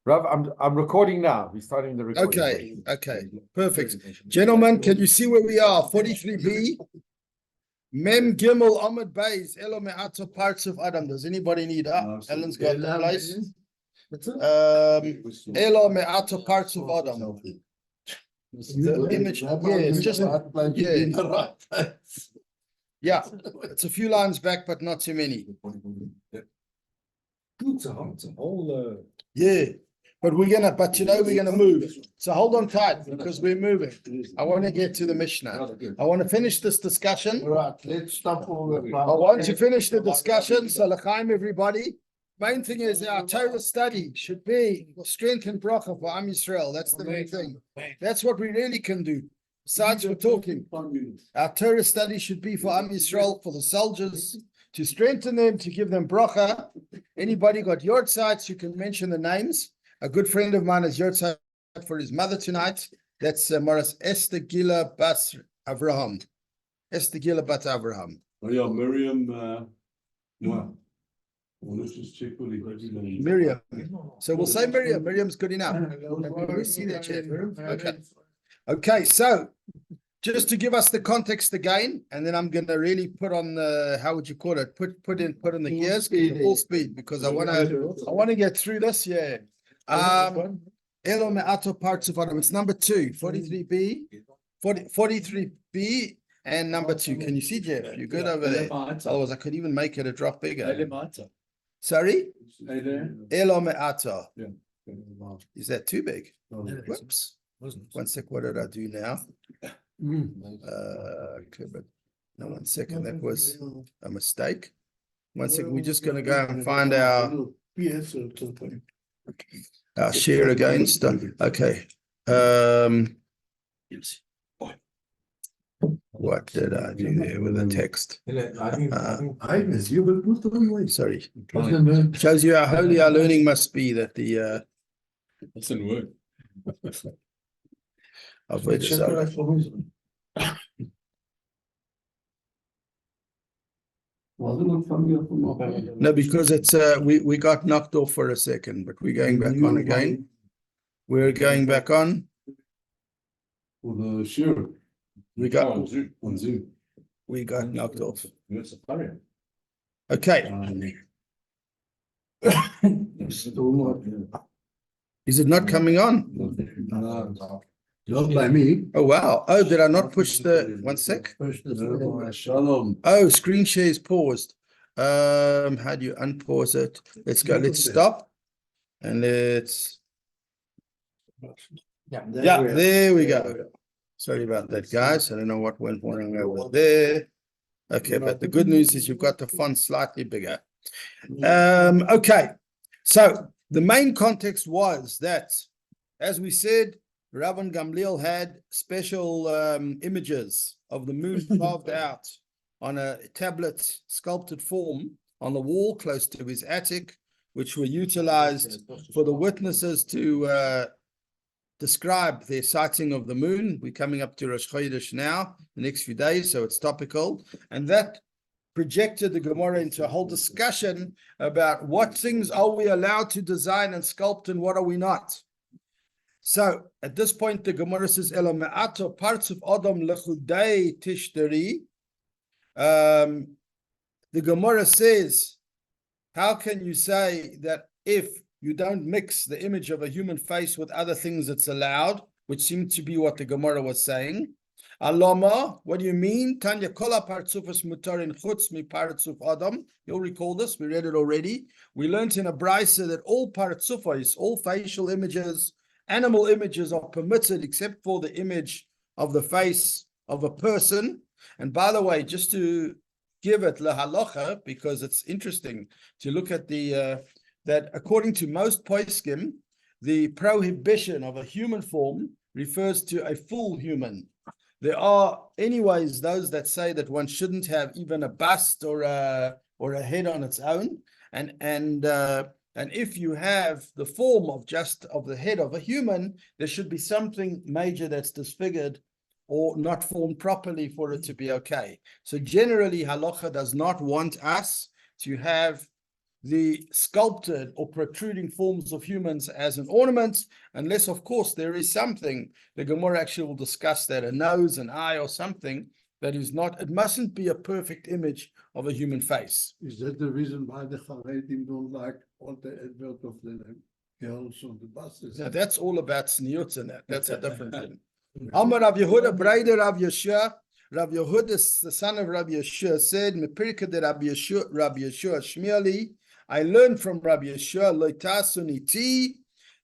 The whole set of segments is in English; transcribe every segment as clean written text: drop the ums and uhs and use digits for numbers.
Rav, I'm recording now. We're starting the recording. Okay, perfect. Gentlemen, can you see where we are? 43b. Mem Gimel Ahmed Bays Elo Me'ato parts of Adam. Does anybody need Ellen's got the place. Elo Me'ato parts of Adam. The image, yeah, it's a few lines back, but not too many. It's a whole. Yeah, but we're gonna move. So hold on tight because we're moving. I want to get to the Mishnah. I want to finish this discussion. Right, let's stop. I want to finish the discussion. So l'chaim, everybody. Main thing is our Torah study should be strength and bracha for Am Yisrael. That's the main thing. That's what we really can do. Besides we're talking, our Torah study should be for Am Yisrael, for the soldiers, to strengthen them, to give them bracha. Anybody got yortzites, you can mention the names. A good friend of mine is yortzeit for his mother tonight. That's Maras Esther Gila Bas Avraham. Esther Gila Bat Avraham. Oh yeah, Miriam. No. Well, let's just check what he Miriam. So we'll say Miriam. Miriam's good enough. We see that, Jeff. Okay. Okay, so just to give us the context again, and then I'm going to really put on the, how would you call it? Put in the gears, full speed, because I want to get through this. Yeah. Elo Me'ato parts of Adam. It's number 2, 43b, 43b, and number 2. Can you see, Jeff? You're good over there. Otherwise, I could even make it a drop bigger. Sorry? Elo Me'ato. Is that too big? Whoops. 1 sec. What did I do now? Okay, but no, 1 second. That was a mistake. 1 second. We're just going to go and find our share again. Okay. What did I do there with the text? Sorry. Shows you how holy our learning must be, that the That's in work. of which no, because it's we got knocked off for a second, but we're going back on again. We're going back on. For the Shiur. We got on Zoom. We got knocked off. Yes, a parent. Okay. Is it not coming on? Not by me. Oh wow. Oh, did I not push the 1 sec? Shalom. Oh, screen share is paused. How do you unpause it? Let's go. Let's stop. And let's there we go. Sorry about that, guys. I don't know what went wrong over there. Okay, but the good news is you've got the font slightly bigger. Okay. So the main context was that, as we said, Rav and Gamliel had special images of the moon carved out on a tablet sculpted form on the wall close to his attic, which were utilized for the witnesses to describe their sighting of the moon. We're coming up to Rosh Chodesh now, the next few days, so it's topical. And that projected the Gemora into a whole discussion about what things are we allowed to design and sculpt and what are we not. So at this point, the Gemara says, Elo Me'ato parts of Adam lechudei tishteri. The Gemara says, how can you say that if you don't mix the image of a human face with other things, it's allowed, which seemed to be what the Gemara was saying. Alama, what do you mean? Tanya kola partzufas mutarin chutz mi partzuf Adam. You'll recall this, we read it already. We learned in a brisa that all partzufas, all facial images, animal images are permitted except for the image of the face of a person. And by the way, just to give it lahalacha, because it's interesting to look at the that according to most poskim, the prohibition of a human form refers to a full human. There are anyways those that say that one shouldn't have even a bust or a head on its own, and if you have the form of just of the head of a human, there should be something major that's disfigured or not formed properly for it to be okay. So generally, halacha does not want us to have the sculpted or protruding forms of humans as an ornament, unless, of course, there is something. The Gemara actually will discuss that, a nose, an eye, or something that is not, it mustn't be a perfect image of a human face. Is that the reason why the Haredim don't like all the advert of the girls on the buses? Now, that's all about sniut and that. That's a different thing. Amar Rav Yehuda, Breder Rav Yeshua. Rav Yehuda, the son of Rav Yeshua, said, "Mepirka de Rav Yeshua Shmiali." I learned from Rav Yeshua Loitasuniti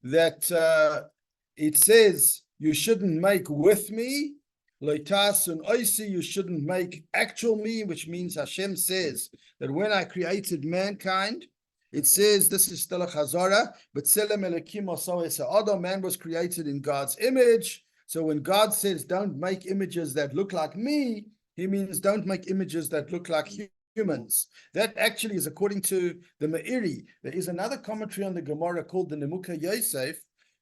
that it says you shouldn't make with me. Loitasun oisi, you shouldn't make actual me, which means Hashem says that when I created mankind, it says this is still a chazara, but Tselem Elokim Oso Es Ha'adam, man was created in God's image. So when God says don't make images that look like me, he means don't make images that look like humans. That actually is according to the Meiri. There is another commentary on the Gemara called the Nemuka Yosef,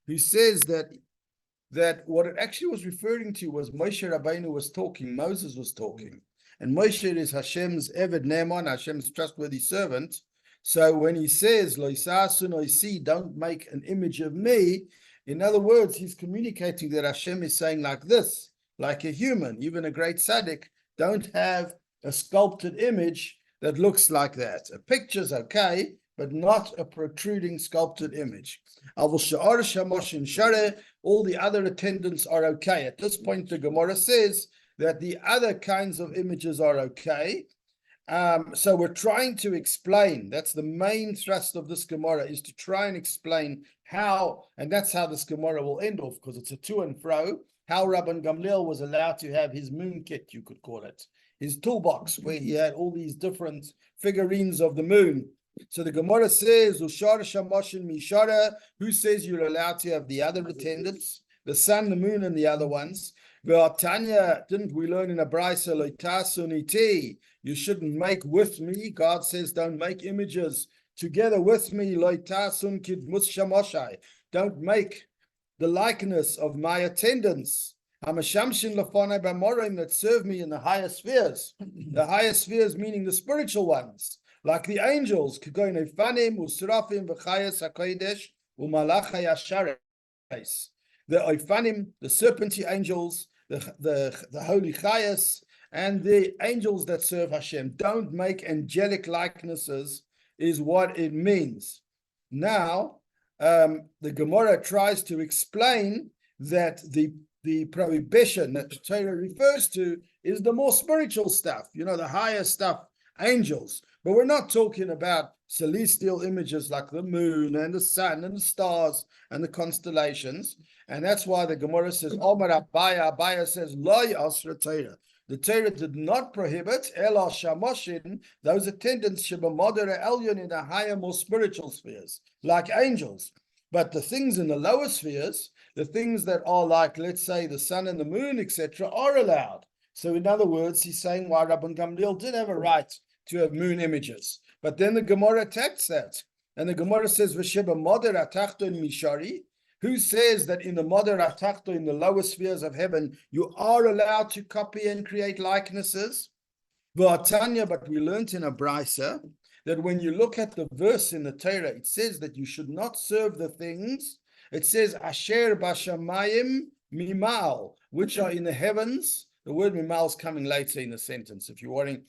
who says that what it actually was referring to was Moshe Rabbeinu was talking, Moses was talking. And Moshe is Hashem's Eved Ne'eman, Hashem's trustworthy servant. So when he says, Lo yisasun oisi, don't make an image of me, in other words, he's communicating that Hashem is saying like this, like a human, even a great tzaddik, don't have a sculpted image that looks like that. A picture's okay, but not a protruding sculpted image. All the other attendants are okay. At this point, the Gemara says that the other kinds of images are okay. So we're trying to explain, that's the main thrust of this Gemara, is to try and explain how, and that's how this Gemara will end off, because it's a to and fro, how Rabban Gamliel was allowed to have his moon kit, you could call it, his toolbox, where he had all these different figurines of the moon. So the Gemara says, Ushara Shamoshin Mishara, who says you're allowed to have the other attendants, the sun, the moon, and the other ones. Tanya, didn't we learn in a Brisa, Loitasuniti, you shouldn't make with me. God says, don't make images together with me. Loitasun kidmus shamoshai, don't make the likeness of my attendants. Hamashamshin lafone bamorim, that serve me in the higher spheres. The higher spheres meaning the spiritual ones, like the angels, Kugoine Fanim, Usrafim, V'chayas HaKodesh, Umalachai Ashares. The Oifanim, the serpenty angels, the holy Chayas, and the angels that serve Hashem. Don't make angelic likenesses, is what it means. Now, the Gemara tries to explain that the prohibition that the Torah refers to is the more spiritual stuff, the higher stuff, angels. But we're not talking about celestial images like the moon and the sun and the stars and the constellations. And that's why the Gemara says, Omar Abaya says, Lo yasra Torah. The Torah did not prohibit Ela Shamoshin, those attendants Shebamodera Elyon, in the higher, more spiritual spheres, like angels. But the things in the lower spheres, the things that are like, let's say, the sun and the moon, etc., are allowed. So in other words, he's saying why Rabban Gamliel did have a right to have moon images. But then the Gemara attacks that. And the Gemara says, V'sheba moder atachton mishari, who says that in the moder atachton, in the lower spheres of heaven, you are allowed to copy and create likenesses. V'atanya, but we learned in a brisa that when you look at the verse in the Torah, it says that you should not serve the things. It says, Asher bashamayim mimal, which are in the heavens. The word mimal is coming later in the sentence, if you're worrying.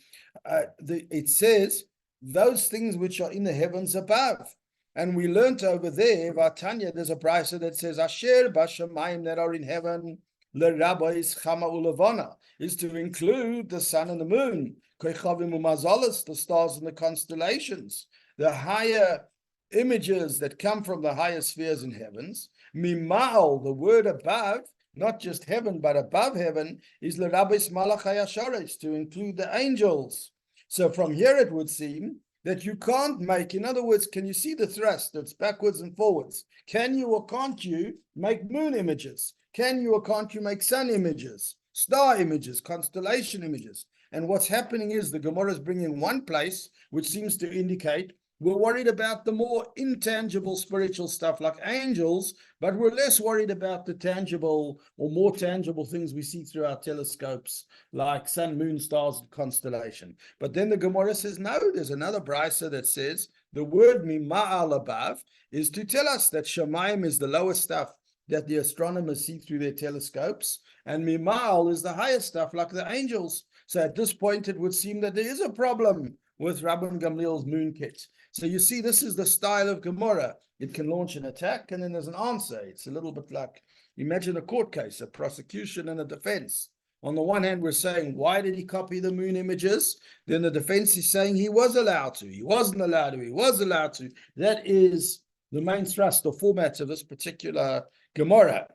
It says, those things which are in the heavens above. And we learned over there, Vatanya, there's a brisa that says, Asher bashamayim, that are in heaven, le rabbis chama ulavana, is to include the sun and the moon, koichavim umazalas, the stars and the constellations, the higher images that come from the higher spheres in heavens. Mimal, the word above, not just heaven, but above heaven, is le rabbis malachai ashares, to include the angels. So from here it would seem that you can't make, in other words, can you see the thrust that's backwards and forwards? Can you or can't you make moon images? Can you or can't you make sun images, star images, constellation images? And what's happening is the Gemara is bringing one place, which seems to indicate we're worried about the more intangible spiritual stuff like angels, but we're less worried about the tangible or more tangible things we see through our telescopes, like sun, moon, stars, and constellation. But then the Gemara says, no, there's another brisa that says The word mima'al above is to tell us that Shamayim is the lower stuff that the astronomers see through their telescopes, and mima'al is the higher stuff like the angels. So at this point, it would seem that there is a problem with Rabban Gamliel's moon kit. So you see, this is the style of Gemora. It can launch an attack, and then there's an answer. It's a little bit like, imagine a court case, a prosecution and a defense. On the one hand, we're saying, why did he copy the moon images? Then the defense is saying he was allowed to, he wasn't allowed to, he was allowed to. That is the main thrust or format of this particular Gemora.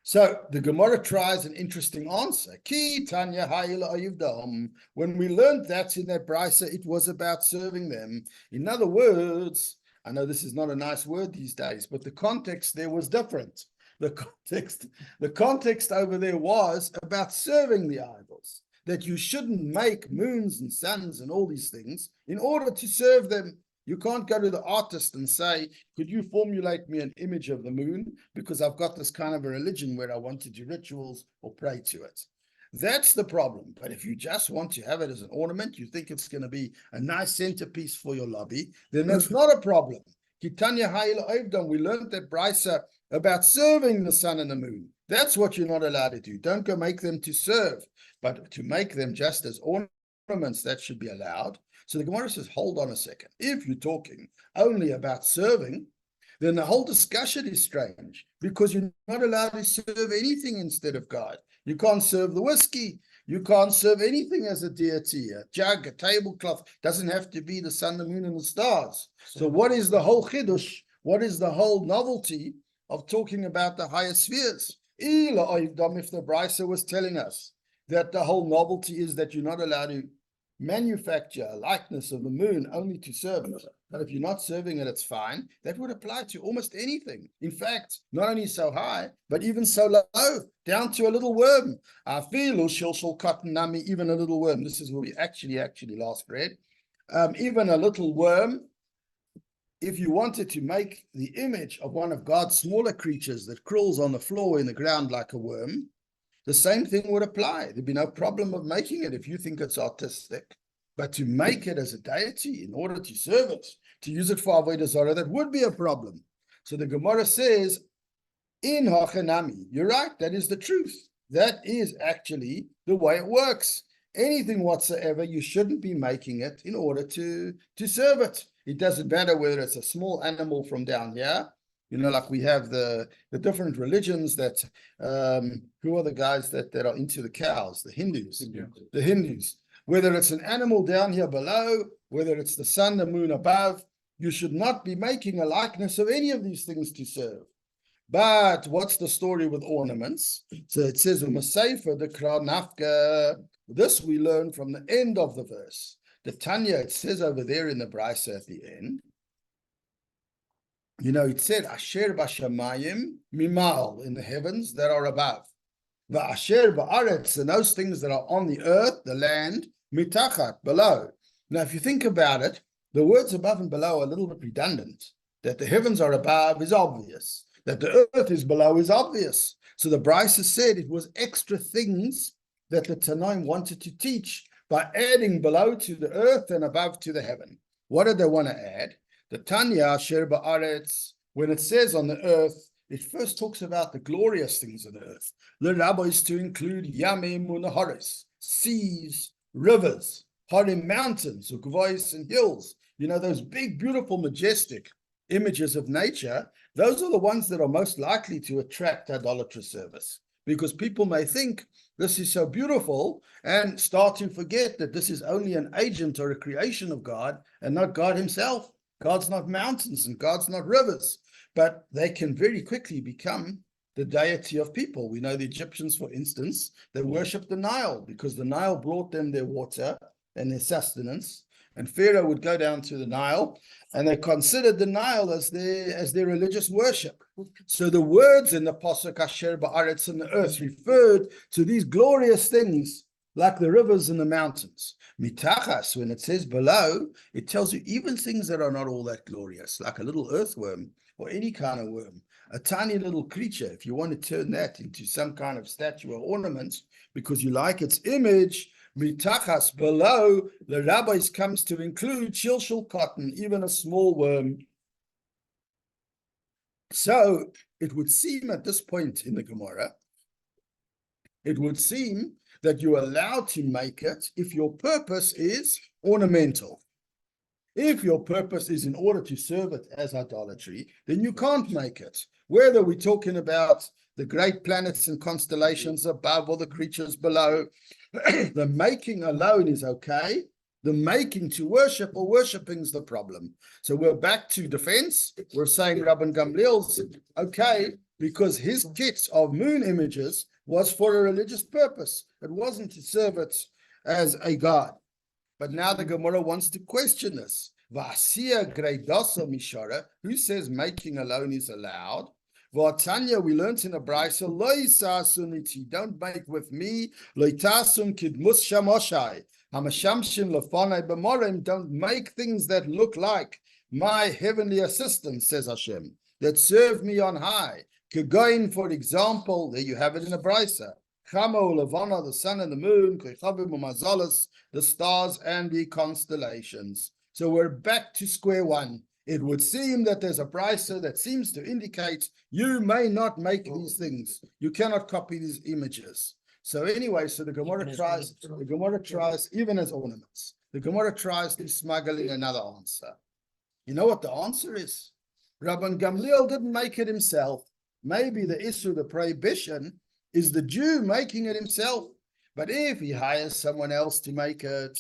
So the Gemora tries an interesting answer. Ki Tanya Hayil Ayivdam. When we learned that in that brisa, it was about serving them. In other words, I know this is not a nice word these days, but the context there was different. The context over there was about serving the idols, that you shouldn't make moons and suns and all these things in order to serve them. You can't go to the artist and say, could you formulate me an image of the moon? Because I've got this kind of a religion where I want to do rituals or pray to it. That's the problem. But if you just want to have it as an ornament, you think it's going to be a nice centerpiece for your lobby, then that's not a problem. Kitanya Hayil Oivdam, we learned that brisa about serving the sun and the moon. That's what you're not allowed to do. Don't go make them to serve, but to make them just as ornaments, that should be allowed. So the Gemara says, hold on a second. If you're talking only about serving, then the whole discussion is strange, because you're not allowed to serve anything instead of God. You can't serve the whiskey. You can't serve anything as a deity. A jug, a tablecloth, doesn't have to be the sun, the moon, and the stars. So what is the whole chidush? What is the whole novelty of talking about the higher spheres? If the brisa was telling us that the whole novelty is that you're not allowed to manufacture a likeness of the moon only to serve it, but if you're not serving it, it's fine. That would apply to almost anything. In fact, not only so high, but even so low, down to a little worm. Even a little worm. This is where we actually last read. Even a little worm, if you wanted to make the image of one of God's smaller creatures that crawls on the floor in the ground like a worm, the same thing would apply. There'd be no problem of making it if you think it's artistic. But to make it as a deity in order to serve it, to use it for Avodah Zarah, that would be a problem. So the Gemara says, in Hachanami, you're right, that is the truth. That is actually the way it works. Anything whatsoever, you shouldn't be making it in order to serve it. It doesn't matter whether it's a small animal from down here. You know, like we have the different religions that, who are the guys that are into the cows? The Hindus. The Hindus. Whether it's an animal down here below, whether it's the sun, the moon above, you should not be making a likeness of any of these things to serve. But what's the story with ornaments? So it says, this we learn from the end of the verse. The Tanya, it says over there in the brisa at the end, you know, it said, Asher b'shamayim mimal, in the heavens that are above. V'asher ba'aretz, and those things that are on the earth, the land, mitachat, below. Now, if you think about it, the words above and below are a little bit redundant. That the heavens are above is obvious. That the earth is below is obvious. So the brisa said it was extra things that the Tanaim wanted to teach by adding below to the earth and above to the heaven. What did they want to add? The Tanya, Asher ba'aretz, when it says on the earth, it first talks about the glorious things of the earth. The rabbis to include yamim unaharis, seas, rivers, harim mountains, ukvais and hills. You know, those big, beautiful, majestic images of nature, those are the ones that are most likely to attract idolatrous service. Because people may think this is so beautiful and start to forget that this is only an agent or a creation of God and not God himself. God's not mountains and God's not rivers, but they can very quickly become the deity of people. We know the Egyptians, for instance, they worshipped the Nile because the Nile brought them their water and their sustenance. And Pharaoh would go down to the Nile and they considered the Nile as their religious worship. So the words in the Pasuk Asher ba'aretz, in the earth, referred to these glorious things like the rivers and the mountains. Mitachas, when it says below, it tells you even things that are not all that glorious, like a little earthworm or any kind of worm, a tiny little creature. If you want to turn that into some kind of statue or ornament because you like its image, Mitachas, below, the rabbis comes to include shilshul cotton, even a small worm. So it would seem at this point in the Gemara, it would seem that you're allowed to make it if your purpose is ornamental. If your purpose is in order to serve it as idolatry, then you can't make it. Whether we're talking about the great planets and constellations above or the creatures below, the making alone is okay. The making to worship or worshipping is the problem. So we're back to defense. We're saying Rabban Gamliel's okay because his kit of moon images was for a religious purpose. It wasn't to serve it as a god. But now the Gemara wants to question this. V'asiya greidosa mishara, who says making alone is allowed? V'atanya, we learned in a brayso, lo yisasuniti, don't make with me, lo yitasum kidmus shamoshai, hamashamshin lefanai b'morim, don't make things that look like my heavenly assistants, says Hashem, that serve me on high. Kegoin, for example, there you have it in a brayso. Chamo levana, the sun and the moon, kechavim umazalas, the stars and the constellations. So we're back to square one. It would seem that there's a brayso that seems to indicate you may not make these things. You cannot copy these images. So anyway, so the Gemara tries, even as ornaments, the Gemara tries to smuggle in another answer. You know what the answer is? Rabban Gamliel didn't make it himself. Maybe the issue, the prohibition, is the Jew making it himself. But if he hires someone else to make it,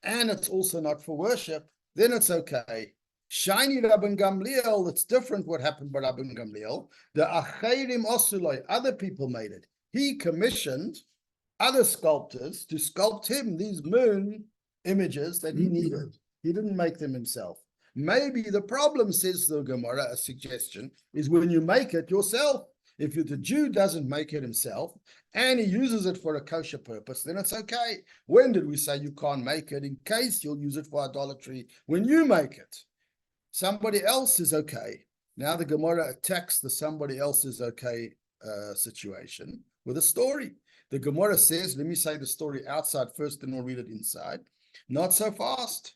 and it's also not for worship, then it's okay. Shiny Rabban Gamliel, it's different what happened by Rabban Gamliel. The Acherim Osuloi, other people made it. He commissioned other sculptors to sculpt him these moon images that he needed. He didn't make them himself. Maybe the problem, says the Gemara, a suggestion, is when you make it yourself. If the Jew doesn't make it himself and he uses it for a kosher purpose, then it's okay. When did we say you can't make it? In case you'll use it for idolatry. When you make it, somebody else is okay. Now the Gemara attacks the somebody else is okay situation with a story. The Gemara says, let me say the story outside first, then we'll read it inside. Not so fast.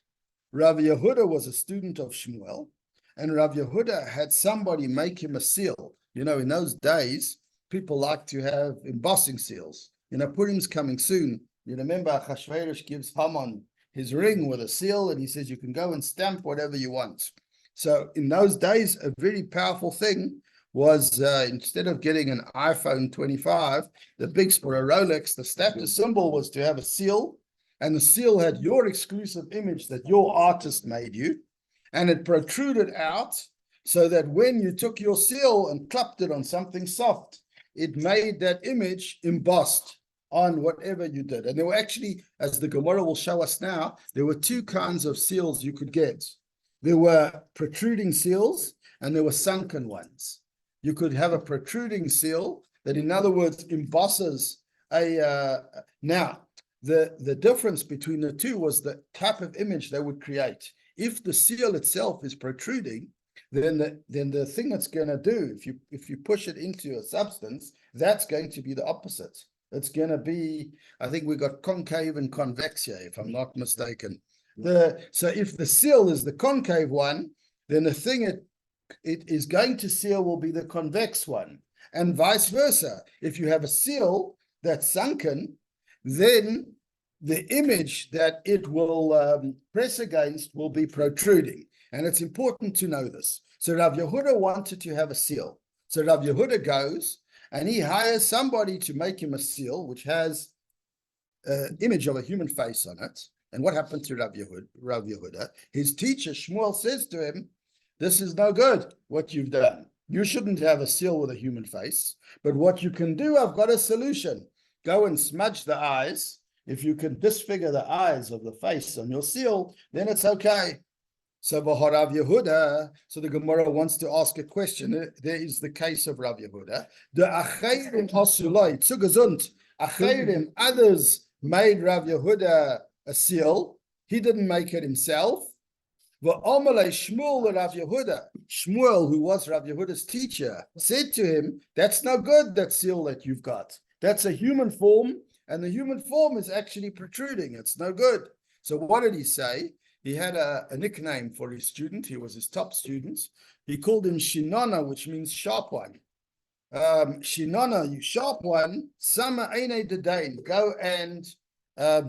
Rav Yehuda was a student of Shmuel, and Rav Yehuda had somebody make him a seal. You know, in those days, people like to have embossing seals. You know, Purim's coming soon. You remember Achashverosh gives Haman his ring with a seal, and he says you can go and stamp whatever you want. So in those days, a very powerful thing was instead of getting an iPhone 25, the big for a Rolex, the status symbol was to have a seal, and the seal had your exclusive image that your artist made you, and it protruded out so that when you took your seal and clapped it on something soft, it made that image embossed on whatever you did. And there were actually, as the Gemara will show us now, there were two kinds of seals you could get. There were protruding seals and there were sunken ones. You could have a protruding seal that, in other words, embosses a... Now, the difference between the two was the type of image they would create. If the seal itself is protruding, then the thing it's going to do, if you push it into a substance, that's going to be the opposite. It's going to be, I think we got concave and convex here, if I'm not mistaken. So if the seal is the concave one, then the thing it is going to seal will be the convex one, and vice versa. If you have a seal that's sunken, then the image that it will press against will be protruding. And it's important to know this. So Rav Yehuda wanted to have a seal. So Rav Yehuda goes and he hires somebody to make him a seal, which has an image of a human face on it. And what happened to Rav Yehuda? His teacher, Shmuel, says to him, this is no good, what you've done. You shouldn't have a seal with a human face. But what you can do, I've got a solution. Go and smudge the eyes. If you can disfigure the eyes of the face on your seal, then it's okay. So Rav Yehuda, so the Gemara wants to ask a question. There is the case of Rav Yehuda. The Acherim Osuloi, zu gesund. Acherim, others made Rav Yehuda a seal. He didn't make it himself. V'omelei Shmuel Rav Yehuda. Shmuel, who was Rav Yehuda's teacher, said to him, that's no good, that seal that you've got. That's a human form, and the human form is actually protruding. It's no good. So what did he say? He had a nickname for his student. He was his top student. He called him Shinana, which means sharp one. Shinana, you sharp one, Sama Eine Dedain, go and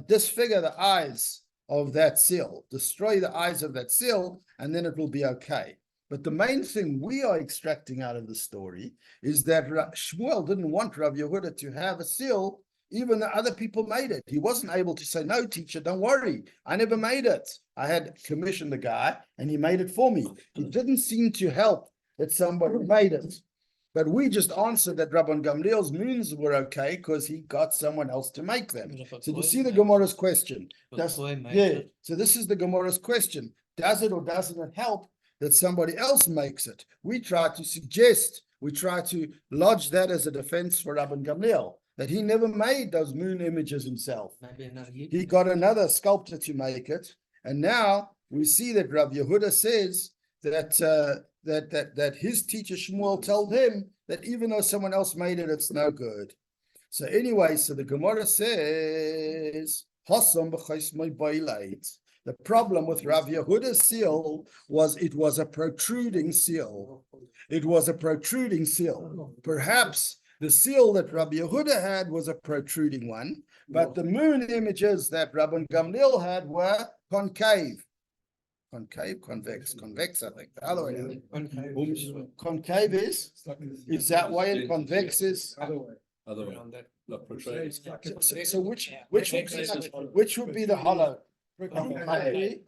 disfigure the eyes of that seal, destroy the eyes of that seal, and then it will be okay. But the main thing we are extracting out of the story is that Shmuel didn't want Rav Yehuda to have a seal, even though other people made it. He wasn't able to say, no, teacher, don't worry. I never made it. I had commissioned the guy and he made it for me. It didn't seem to help that somebody made it. But we just answered that Rabban Gamliel's moons were okay because he got someone else to make them. So you see the Gemora's question. So this is the Gemora's question. Does it or doesn't it help that somebody else makes it? We try to suggest, we try to lodge that as a defense for Rabban Gamliel, that he never made those moon images himself. He got another sculptor to make it. And now we see that Rav Yehuda says that that his teacher Shmuel told him that even though someone else made it, it's no good. So anyway, so the Gemora says, the problem with Rav Yehuda's seal was it was a protruding seal. It was a protruding seal. Perhaps the seal that Rabbi Yehuda had was a protruding one, but the moon images that Rabban Gamliel had were concave. Concave, convex, I think. The other way. Concave is that way, and convex is Other way. Not portrayed. so which would be the hollow? Concave.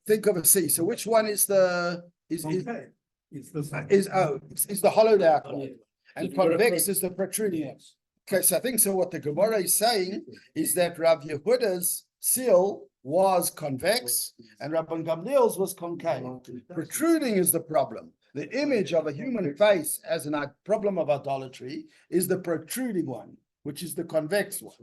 Think of a C. So which one is the is the hollowed out one, and convex is the protruding one. Okay, so I think so. What the Gemara is saying is that Rav Yehuda's seal was convex and Rabban Gamliel's was concave. Protruding is the problem. The image of a human face as a problem of idolatry is the protruding one, which is the convex one.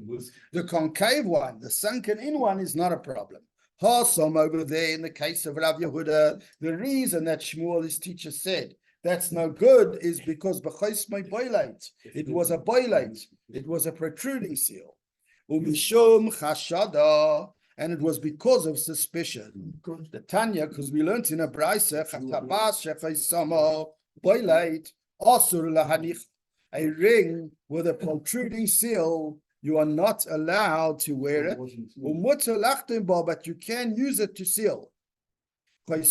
The concave one, the sunken in one, is not a problem. Hasom over there in the case of Rav Yehuda, the reason that Shmuel, his teacher, said that's no good is because it was a boilate, it was a protruding seal. Umishum chashada, and it was because of suspicion. The Tanya, because we learned in a brayse, a ring with a protruding seal, you are not allowed to wear it. But you can use it to seal. But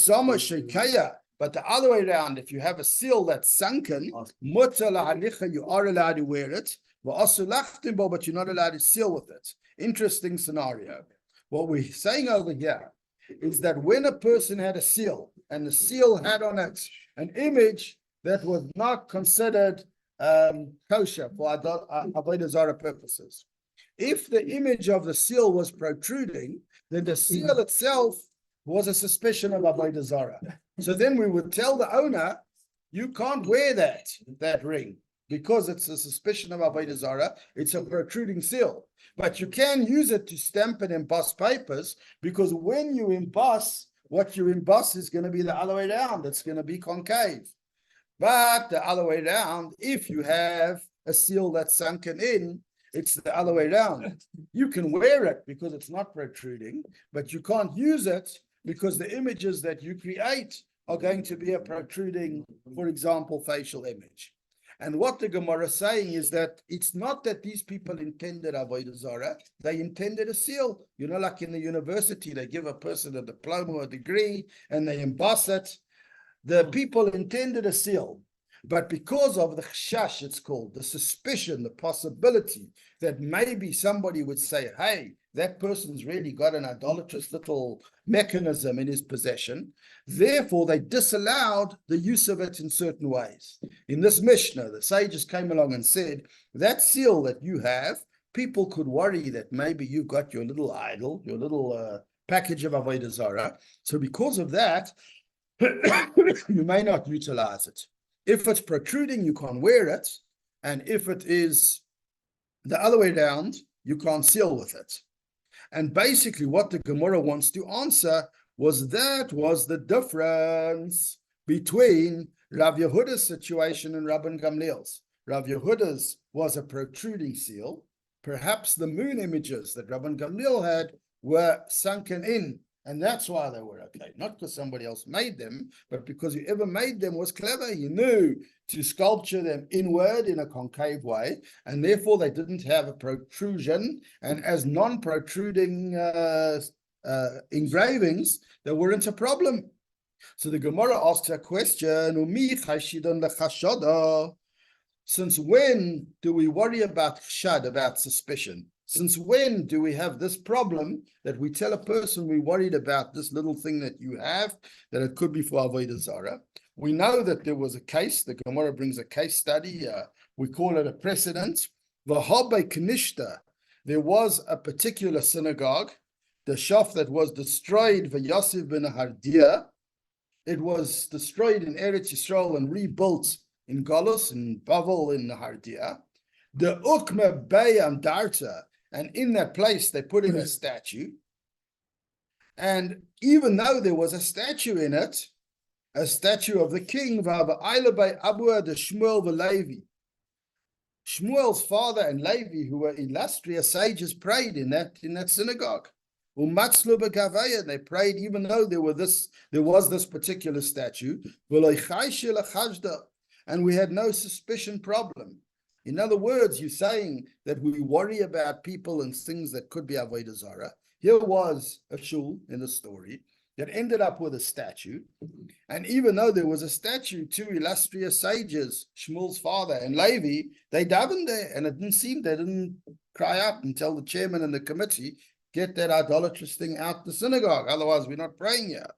the other way around, if you have a seal that's sunken, you are allowed to wear it. But you're not allowed to seal with it. Interesting scenario. What we're saying over here is that when a person had a seal, and the seal had on it an image that was not considered kosher for Avodah Zarah purposes, if the image of the seal was protruding, then the seal itself was a suspicion of Avodah Zarah. So then we would tell the owner, you can't wear that ring because it's a suspicion of Avodah Zarah. It's a protruding seal. But you can use it to stamp and emboss papers, because when you emboss, what you emboss is going to be the other way around. It's going to be concave. But the other way around, if you have a seal that's sunken in, it's the other way around. You can wear it because it's not protruding, but you can't use it because the images that you create are going to be a protruding, for example, facial image. And what the Gemara is saying is that it's not that these people intended Avodah Zarah, they intended a seal. You know, like in the university, they give a person a diploma or a degree and they emboss it. The people intended a seal. But because of the chashash, it's called, the suspicion, the possibility that maybe somebody would say, hey, that person's really got an idolatrous little mechanism in his possession. Therefore, they disallowed the use of it in certain ways. In this Mishnah, the sages came along and said, that seal that you have, people could worry that maybe you've got your little idol, your little package of Avodah Zarah. So because of that, you may not utilize it. If it's protruding, you can't wear it. And if it is the other way around, you can't seal with it. And basically what the Gemara wants to answer was that was the difference between Rav Yehuda's situation and Rabban Gamliel's. Rav Yehuda's was a protruding seal. Perhaps the moon images that Rabban Gamliel had were sunken in, and that's why they were okay. Not because somebody else made them, but because whoever made them was clever. He knew to sculpture them inward in a concave way, and therefore they didn't have a protrusion, and as non-protruding engravings, they weren't a problem. So the Gemara asks a question, since when do we worry about chshad, about suspicion? Since when do we have this problem that we tell a person we're worried about this little thing that you have, that it could be for Avodah Zarah? We know that there was a case, the Gemara brings a case study, we call it a precedent. V'habe knishta, there was a particular synagogue, the shaf that was destroyed, v'yasiv ben Hardia, it was destroyed in Eretz Yisrael and rebuilt in Galus, in Bavel, in Hardia. The Ukma Bayam Darta, and in that place they put in a statue. And even though there was a statue in it, a statue of the king, Shmuel's father and Levi, who were illustrious sages, prayed in that synagogue. They prayed even though there was this particular statue, and we had no suspicion problem. In other words, you're saying that we worry about people and things that could be Avodah Zarah. Here was a shul in the story that ended up with a statue, and even though there was a statue, two illustrious sages, Shmuel's father and Levi, they davened there, and it didn't seem, they didn't cry out and tell the chairman and the committee, get that idolatrous thing out the synagogue, otherwise we're not praying here.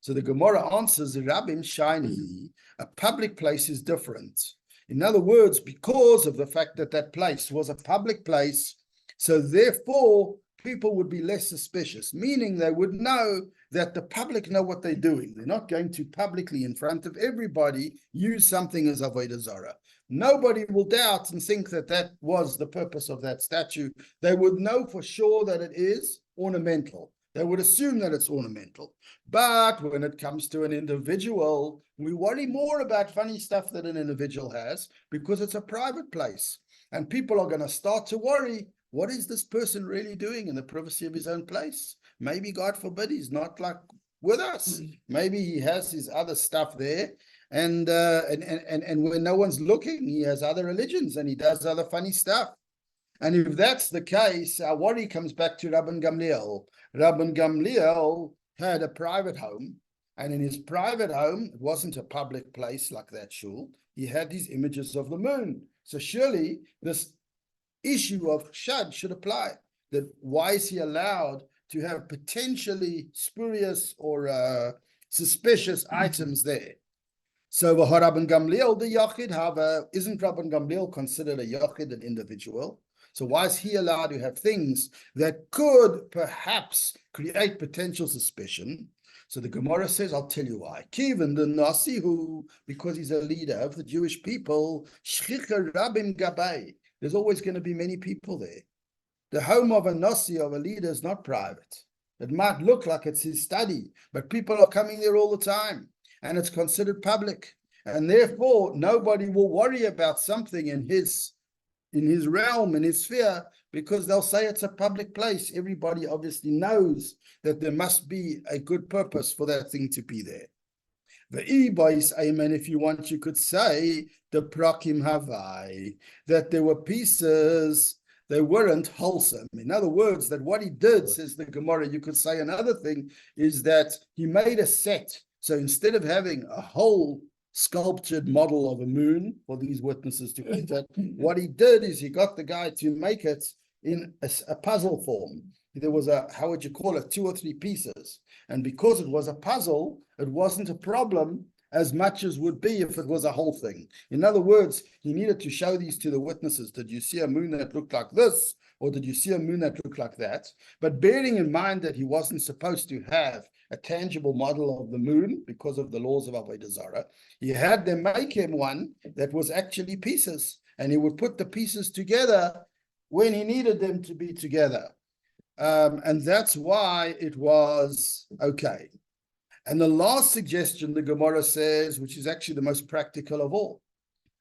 So the Gemara answers, Rabbim Shiny, a public place is different. In other words, because of the fact that that place was a public place, so therefore people would be less suspicious, meaning they would know that the public know what they're doing. They're not going to publicly, in front of everybody, use something as Avodah Zarah. Nobody will doubt and think that that was the purpose of that statue. They would know for sure that it is ornamental. They would assume that it's ornamental. But when it comes to an individual, we worry more about funny stuff that an individual has because it's a private place. And people are going to start to worry, what is this person really doing in the privacy of his own place? Maybe, God forbid, he's not like with us. Maybe he has his other stuff there. And when no one's looking, he has other religions and he does other funny stuff. And if that's the case, our worry comes back to Rabban Gamliel. Rabban Gamliel had a private home, and in his private home, it wasn't a public place like that shul. He had these images of the moon. So surely this issue of chshad should apply. That why is he allowed to have potentially spurious or suspicious items there? So Rabban Gamliel, the Yachid, however, isn't Rabban Gamliel considered a Yachid, an individual? So why is he allowed to have things that could perhaps create potential suspicion? So the Gemara says, I'll tell you why. Kivan the Nasihu, because he's a leader of the Jewish people, Shchicha Rabim Gabay. There's always going to be many people there. The home of a Nasi, of a leader, is not private. It might look like it's his study, but people are coming there all the time, and it's considered public. And therefore, nobody will worry about something in his realm, in his sphere, because they'll say it's a public place. Everybody obviously knows that there must be a good purpose for that thing to be there. The e-boys, amen, if you want, you could say the prakim havai, that there were pieces, they weren't wholesome. In other words, that what he did, says the Gemara, you could say another thing, is that he made a set. So instead of having a whole sculptured model of a moon for these witnesses to enter, what he did is he got the guy to make it in a puzzle form. There was how would you call it, 2 or 3 pieces. And because it was a puzzle, it wasn't a problem as much as would be if it was a whole thing. In other words, he needed to show these to the witnesses. Did you see a moon that looked like this? Or did you see a moon that looked like that? But bearing in mind that he wasn't supposed to have a tangible model of the moon because of the laws of Avodah Zarah, he had them make him one that was actually pieces. And he would put the pieces together when he needed them to be together. And that's why it was okay. And the last suggestion the Gemora says, which is actually the most practical of all,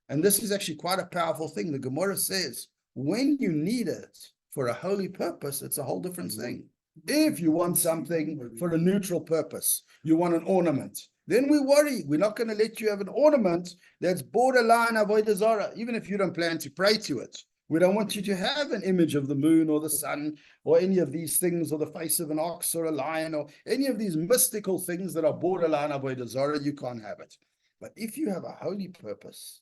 and this is actually quite a powerful thing. The Gemora says, when you need it for a holy purpose, it's a whole different thing. If you want something for a neutral purpose, you want an ornament, then we worry. We're not going to let you have an ornament that's borderline avodah zarah, even if you don't plan to pray to it. We don't want you to have an image of the moon or the sun or any of these things, or the face of an ox or a lion or any of these mystical things that are borderline avodah zarah. You can't have it. But if you have a holy purpose,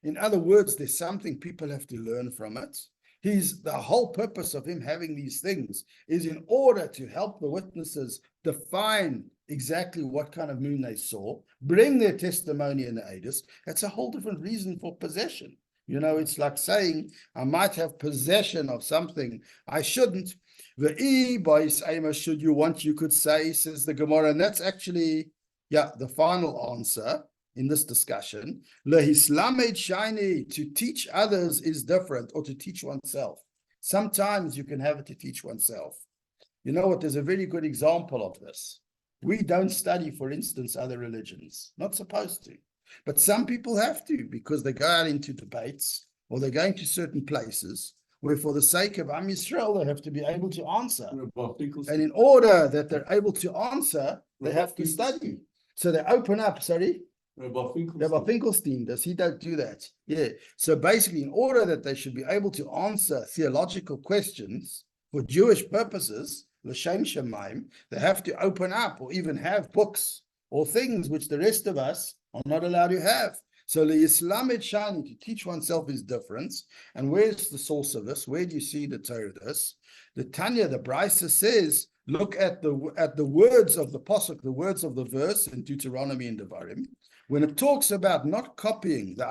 in other words, there's something people have to learn from it. The whole purpose of him having these things is in order to help the witnesses define exactly what kind of moon they saw, bring their testimony in the Eidos. That's a whole different reason for possession. You know, it's like saying, I might have possession of something I shouldn't. Should you want, you could say, says the Gemara, and that's actually, the final answer in this discussion. Lehislamed shiny, to teach others is different, or to teach oneself. Sometimes you can have it to teach oneself. You know what? There's a very good example of this. We don't study, for instance, other religions. Not supposed to. But some people have to, because they go out into debates, or they're going to certain places where, for the sake of Am Yisrael, they have to be able to answer. And in order that they're able to answer, they have to study. So they open up, sorry? Rabbi Finkelstein, does he don't do that? Yeah. So basically, in order that they should be able to answer theological questions for Jewish purposes, l'shem shemaim, they have to open up or even have books or things which the rest of us are not allowed to have. So the Islamic shani, to teach oneself, is different. And where's the source of this? Where do you see the Torah this? The Tanya, the Brisa says, look at the words of the pasuk, the words of the verse in Deuteronomy and Devarim, when it talks about not copying the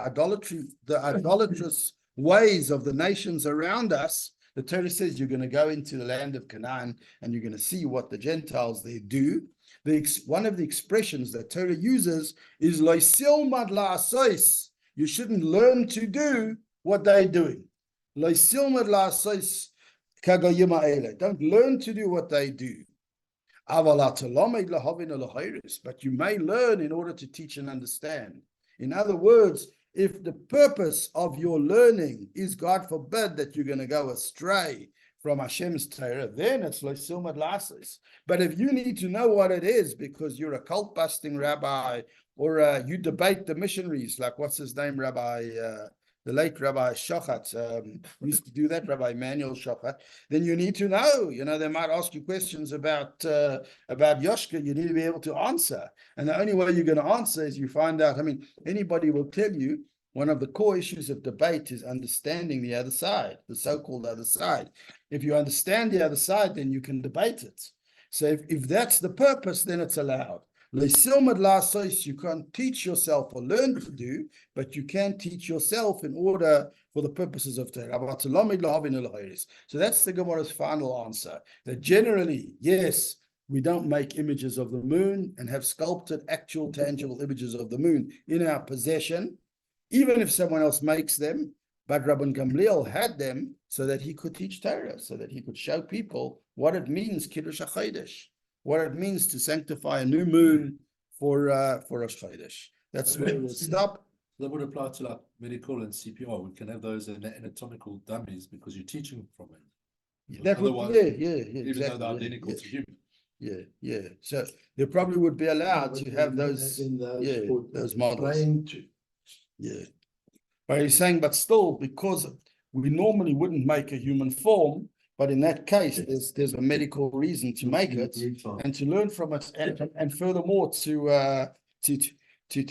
idolatrous ways of the nations around us. The Torah says you're going to go into the land of Canaan and you're going to see what the Gentiles there do. One of the expressions that Torah uses is loisilmad la'asos. You shouldn't learn to do what they're doing. Loisilmad la'asos kagayim ha'ele. Don't learn to do what they do. But you may learn in order to teach and understand. In other words, if the purpose of your learning is, God forbid, that you're going to go astray from Hashem's Torah, then it's loisilmad la'asos. But if you need to know what it is because you're a cult-busting rabbi, or you debate the missionaries, like what's his name, the late Rabbi Shochat used to do that, Rabbi Manuel Shochat, then you need to know. You know, they might ask you questions about Yoshka. You need to be able to answer. And the only way you're going to answer is you find out. I mean, anybody will tell you one of the core issues of debate is understanding the other side, the so-called other side. If you understand the other side, then you can debate it. So if that's the purpose, then it's allowed. You can't teach yourself or learn to do, but you can teach yourself in order for the purposes of Torah. So that's the Gemara's final answer. That generally, yes, we don't make images of the moon and have sculpted actual tangible images of the moon in our possession, even if someone else makes them. But Rabban Gamliel had them so that he could teach Torah, so that he could show people what it means, Kiddush HaChodesh, what it means to sanctify a new moon for Rosh Chodesh. That's where we'll stop. That would apply to like medical and CPR. We can have those in anatomical dummies because you're teaching from it. That would, even exactly, though they're identical to human. Yeah. So they probably would be allowed to have those, those models. Yeah. But he's saying, but still, because we normally wouldn't make a human form, but in that case, there's a medical reason to make it and to learn from it, and furthermore to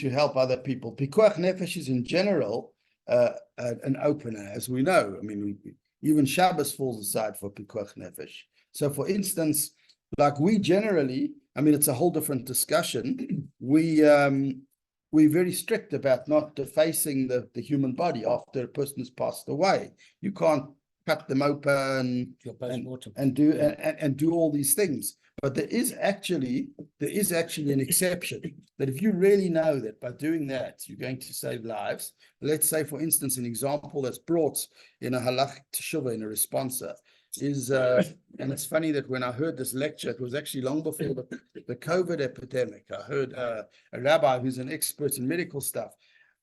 help other people. Pikuach nefesh is in general an opener, as we know. I mean, even Shabbos falls aside for pikuach nefesh. So, for instance, like we generally, I mean, it's a whole different discussion. We're very strict about not defacing the human body after a person has passed away. You can't cut them open and do all these things. But there is actually an exception that if you really know that by doing that you're going to save lives. Let's say, for instance, an example that's brought in a halachic teshuvah, in a responsa. is, and it's funny that when I heard this lecture, it was actually long before the COVID epidemic. I heard a rabbi who's an expert in medical stuff.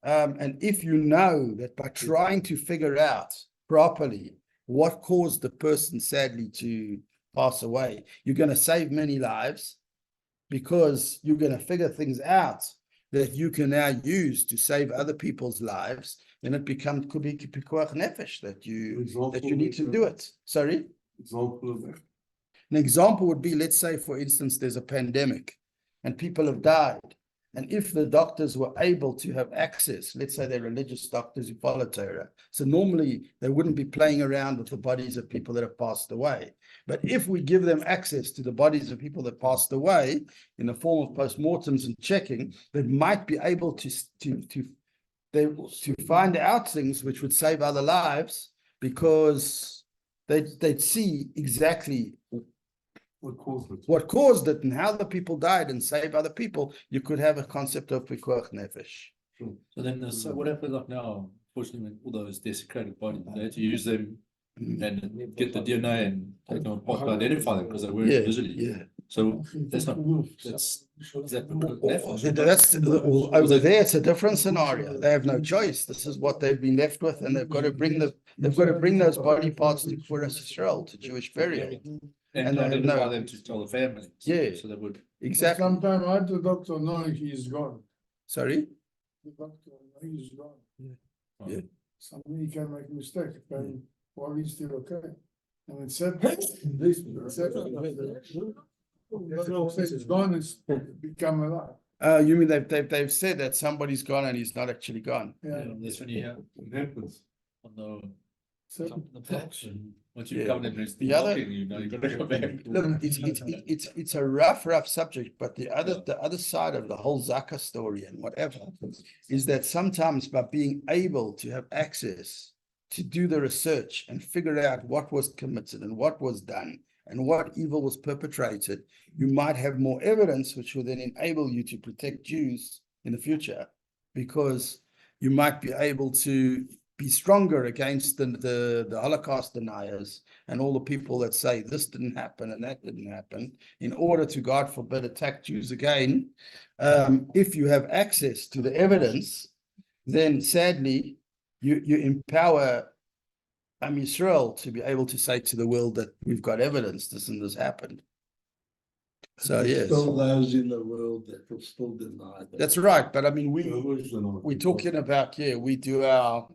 And if you know that by trying to figure out properly what caused the person sadly to pass away, you're going to save many lives, because you're going to figure things out that you can now use to save other people's lives, then it could be pikuach nefesh that you need to do it. Sorry? Example of that. An example would be, let's say, for instance, there's a pandemic and people have died. And if the doctors were able to have access, let's say they're religious doctors who follow Torah, so normally they wouldn't be playing around with the bodies of people that have passed away. But if we give them access to the bodies of people that passed away in the form of postmortems and checking, they might be able to find out things which would save other lives, because they'd see exactly what caused it and how the people died, and save other people. You could have a concept of pikuach nefesh. So then, so what happens like now, unfortunately, with all those desecrated bodies, they had to use them and get the DNA and take them apart to identify them because they weren't visually. Yeah. So that's not, is that pikuach nefesh? That's over there. It's a different scenario. They have no choice. This is what they've been left with, and they've got to bring those body parts to Kuras Yisrael, to Jewish burial. And identify them to tell the family. Yeah. So they would. Exactly. Sometimes I had the doctor knowing he is gone. Sorry. The doctor knows he's gone. Yeah. Somebody can make a mistake, and while he's still okay. And it said, this, it's gone, it's become alive. You mean they've said that somebody's gone and he's not actually gone? Yeah. That's when you have It happens. on the So- the box, and once you've Yeah. covered it, it's The other- blocking, you know, you've got to go back. Look, it's a rough subject, but the other side of the whole Zaka story and whatever is that sometimes by being able to have access to do the research and figure out what was committed and what was done and what evil was perpetrated, you might have more evidence, which will then enable you to protect Jews in the future, because you might be able to be stronger against the Holocaust deniers and all the people that say this didn't happen and that didn't happen, in order to, God forbid, attack Jews again. If you have access to the evidence, then sadly, you empower Am Yisrael to be able to say to the world that we've got evidence this and this happened. So yes, Still those in the world that will still deny that. that's right. But I mean, we're talking about, we do our,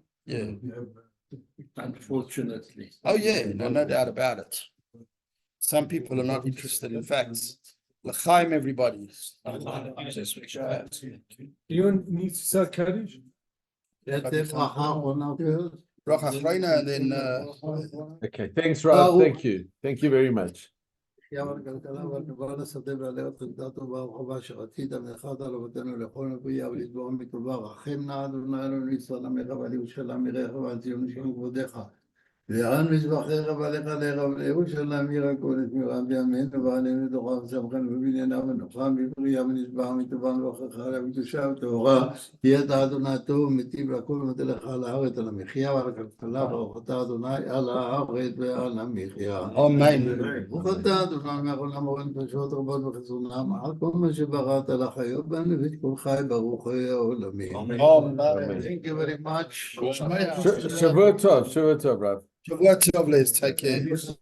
Unfortunately. Oh yeah, no doubt about it. Some people are not interested in facts. L'chaim, everybody. You need to sell Kaddish? Bracha Chreina, and then Okay, thanks, Rob. Thank you. Thank you very much. הכלכלה והטובה לשדה ועליה חמדה טובה ורחבה שרצית ונחת על אבותינו לכל נביאה ולתבוא מטובה רחם נא אדוני אלוהינו ישראל עמך ועל ירושלים עירך ועל ציון שם כבודך ועל מזבחיך ועליך לערב לירושלים עיר הכהנת מרב בימינו ועלינו תורה ושמחנו בבניינה ונוחם בבריאה ונשבע מטובה וברכך לקדושה וטהורה תהיה אתה אדוני טוב מיטיב לכל ומטה לך על הארץ על המחיה ועל הכלכלה ברכתה אדוני על הארץ ועל המחיה. Amen. ברוך אתה אדוני מהעולם הורג נפשות רבות וחסרונם על כל מה שבראת לחיות בנו ואת כל חי ברוך העולמים. Amen. Thank you very much. Shavua Tov, Rob. Shavua Tov, let's take care.